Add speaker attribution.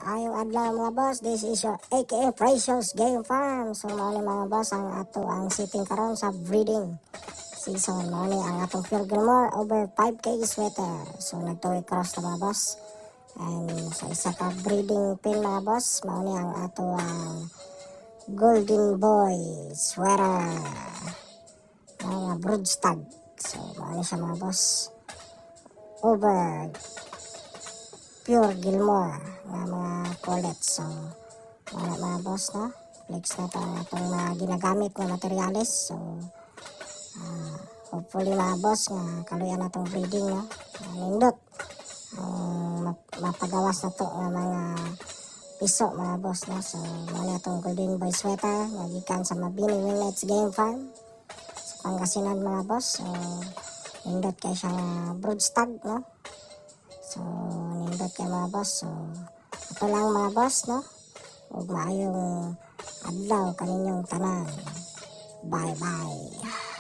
Speaker 1: Maayong adlaw mga boss, this is your aka Precious Game Farm. So mao ni mga boss ang ato ang sitting karon sa breeding season. Mao ni ang atong Pure Gilmore over 5K sweater. So nagtuloy cross na mga boss. And sa isa ka breeding pin mga boss, mao ni ang ato ang Golden Boy sweater. Mga broodstag. So mao ni siya mga boss. Over Pure Gilmore nga mga collets. So mga boss no, flex na ito ang itong mga ginagamit na materials. So hopefully mga boss nga kaluyan na itong breeding no, nindot mapagawas na ito ng mga piso mga boss no. So muna itong Golden Boy sweater nagikan sa Mabini Winlets Game Farm sa Pangasinan mga boss. So nindot kay siya broodstag no. So nindot kay mga boss. So ito lang mga boss no, ug maayong adlaw kaninyong tanan. Bye bye.